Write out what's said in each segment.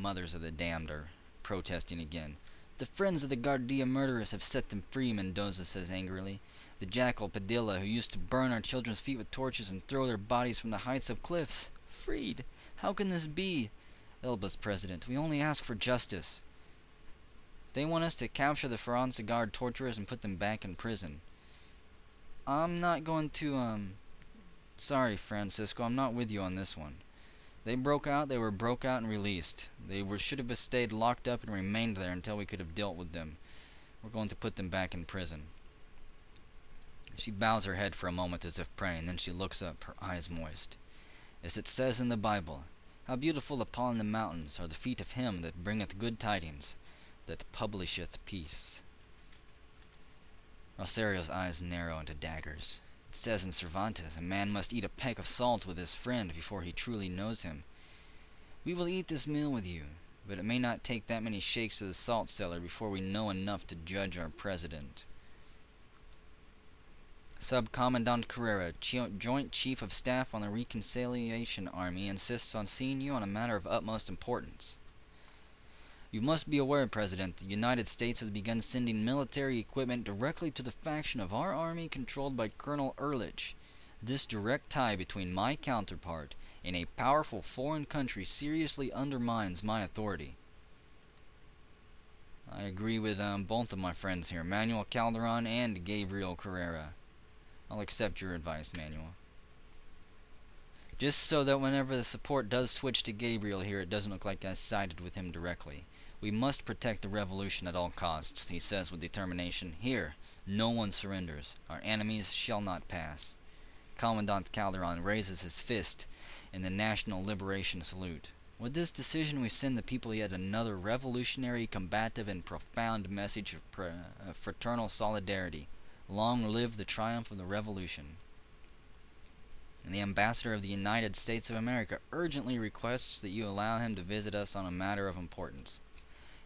mothers of the damned are protesting again. The friends of the Guardia murderers have set them free, Mendoza says angrily. The jackal Padilla, who used to burn our children's feet with torches and throw their bodies from the heights of cliffs. Freed! How can this be? Elba's president. We only ask for justice. They want us to capture the Faransa Guard torturers and put them back in prison. I'm not going to, Sorry, Francisco, I'm not with you on this one. They broke out, they were broke out and released. Should have stayed locked up and remained there until we could have dealt with them. We're going to put them back in prison. She bows her head for a moment as if praying, then she looks up, her eyes moist. As it says in the Bible, how beautiful upon the mountains are the feet of him that bringeth good tidings, that publisheth peace. Rosario's eyes narrow into daggers. It says in Cervantes, a man must eat a peck of salt with his friend before he truly knows him. We will eat this meal with you, but it may not take that many shakes of the salt cellar before we know enough to judge our president. Subcommandant Carrera, Joint Chief of Staff on the Reconciliation Army, insists on seeing you on a matter of utmost importance. You must be aware, President, the United States has begun sending military equipment directly to the faction of our army controlled by Colonel Ehrlich. This direct tie between my counterpart in a powerful foreign country seriously undermines my authority. I agree with both of my friends here, Manuel Calderon and Gabriel Carrera. I'll accept your advice, Manuel. Just so that whenever the support does switch to Gabriel here, it doesn't look like I sided with him directly. We must protect the revolution at all costs, he says with determination. Here, no one surrenders. Our enemies shall not pass. Commandant Calderon raises his fist in the National Liberation Salute. With this decision we send the people yet another revolutionary, combative, and profound message of fraternal solidarity. Long live the triumph of the revolution. And the ambassador of the United States of America urgently requests that you allow him to visit us on a matter of importance.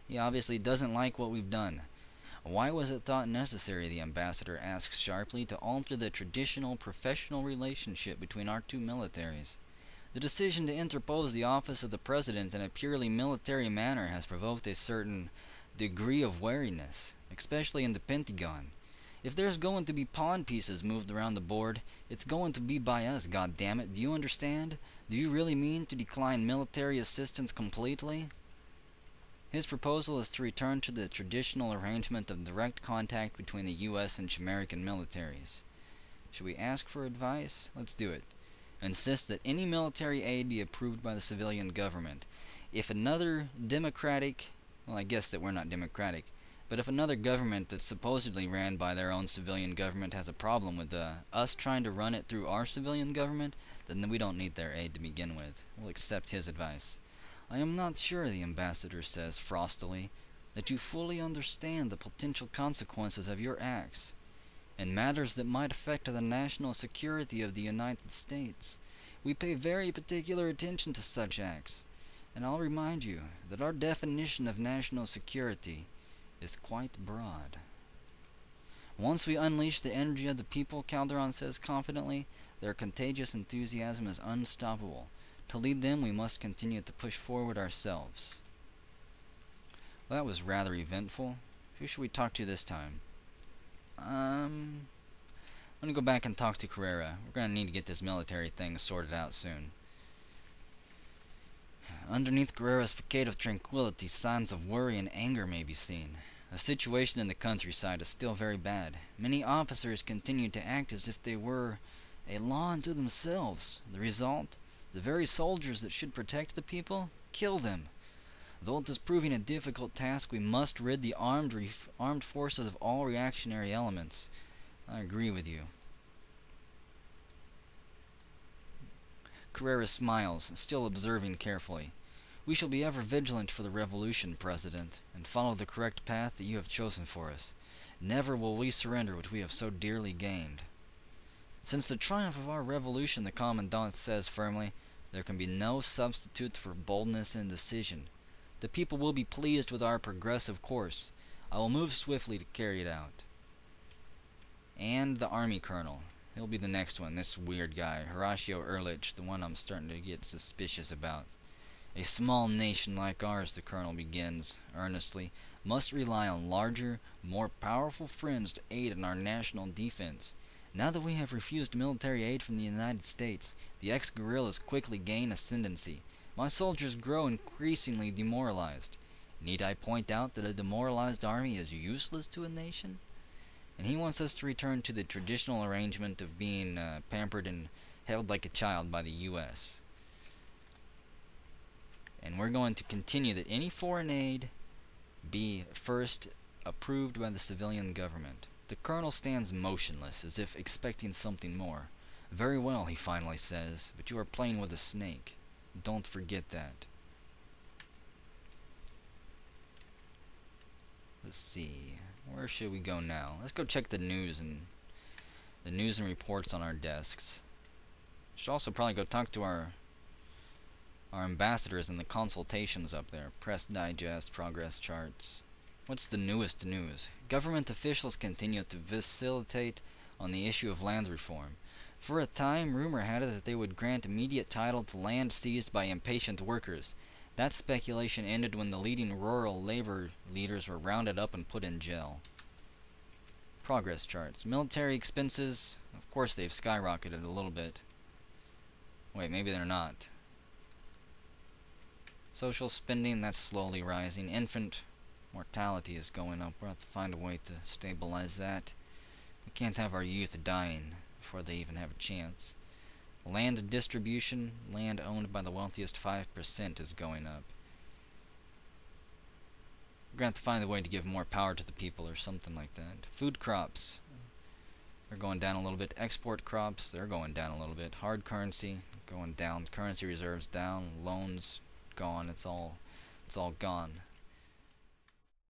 He obviously doesn't like what we've done. Why was it thought necessary, the ambassador asks sharply, to alter the traditional professional relationship between our two militaries? The decision to interpose the office of the president in a purely military manner has provoked a certain degree of wariness, especially in the Pentagon. If there's going to be pawn pieces moved around the board, it's going to be by us, goddammit. Do you understand? Do you really mean to decline military assistance completely? His proposal is to return to the traditional arrangement of direct contact between the U.S. and American militaries. Should we ask for advice? Let's do it. Insist that any military aid be approved by the civilian government. If another democratic, well, I guess that we're not democratic, but if another government that's supposedly ran by their own civilian government has a problem with us trying to run it through our civilian government, then we don't need their aid to begin with. We'll accept his advice. I am not sure, the ambassador says frostily, that you fully understand the potential consequences of your acts, and matters that might affect the national security of the United States. We pay very particular attention to such acts, and I'll remind you that our definition of national security is quite broad. Once we unleash the energy of the people, Calderon says confidently, their contagious enthusiasm is unstoppable. To lead them, we must continue to push forward ourselves. Well, that was rather eventful. Who should we talk to this time? I'm going to go back and talk to Carrera. We're going to need to get this military thing sorted out soon. Underneath Carrera's facade of tranquility, signs of worry and anger may be seen. The situation in the countryside is still very bad. Many officers continue to act as if they were a law unto themselves. The result? The very soldiers that should protect the people kill them. Though it is proving a difficult task, we must rid the armed forces of all reactionary elements. I agree with you. Carrera smiles, still observing carefully. We shall be ever vigilant for the revolution, President, and follow the correct path that you have chosen for us. Never will we surrender what we have so dearly gained. Since the triumph of our revolution, the Commandant says firmly, there can be no substitute for boldness and decision. The people will be pleased with our progressive course. I will move swiftly to carry it out. And the Army Colonel. He'll be the next one, this weird guy, Horatio Ehrlich, the one I'm starting to get suspicious about. A small nation like ours, the colonel begins earnestly, must rely on larger, more powerful friends to aid in our national defense. Now that we have refused military aid from the United States, the ex-guerrillas quickly gain ascendancy. My soldiers grow increasingly demoralized. Need I point out that a demoralized army is useless to a nation? And he wants us to return to the traditional arrangement of being pampered and held like a child by the U.S. And we're going to continue that any foreign aid be first approved by the civilian government. The colonel stands motionless, as if expecting something more. Very well, he finally says, but you are playing with a snake. Don't forget that. Let's see. Where should we go now? Let's go check the news and reports on our desks. Should also probably go talk to our ambassadors in the consultations up there. Press digest, progress charts. What's the newest news? Government officials continue to facilitate on the issue of land reform. For a time, rumor had it that they would grant immediate title to land seized by impatient workers. That speculation ended when the leading rural labor leaders were rounded up and put in jail. Progress charts. Military expenses, of course they've skyrocketed a little bit. Wait, maybe they're not. Social spending, that's slowly rising. Infant mortality is going up. We'll have to find a way to stabilize that. We can't have our youth dying before they even have a chance. Land distribution, land owned by the wealthiest 5% is going up. We're going to have to find a way to give more power to the people or something like that. Food crops, they're going down a little bit. Export crops, they're going down a little bit. Hard currency, going down. Currency reserves down. Loans, gone. It's all gone.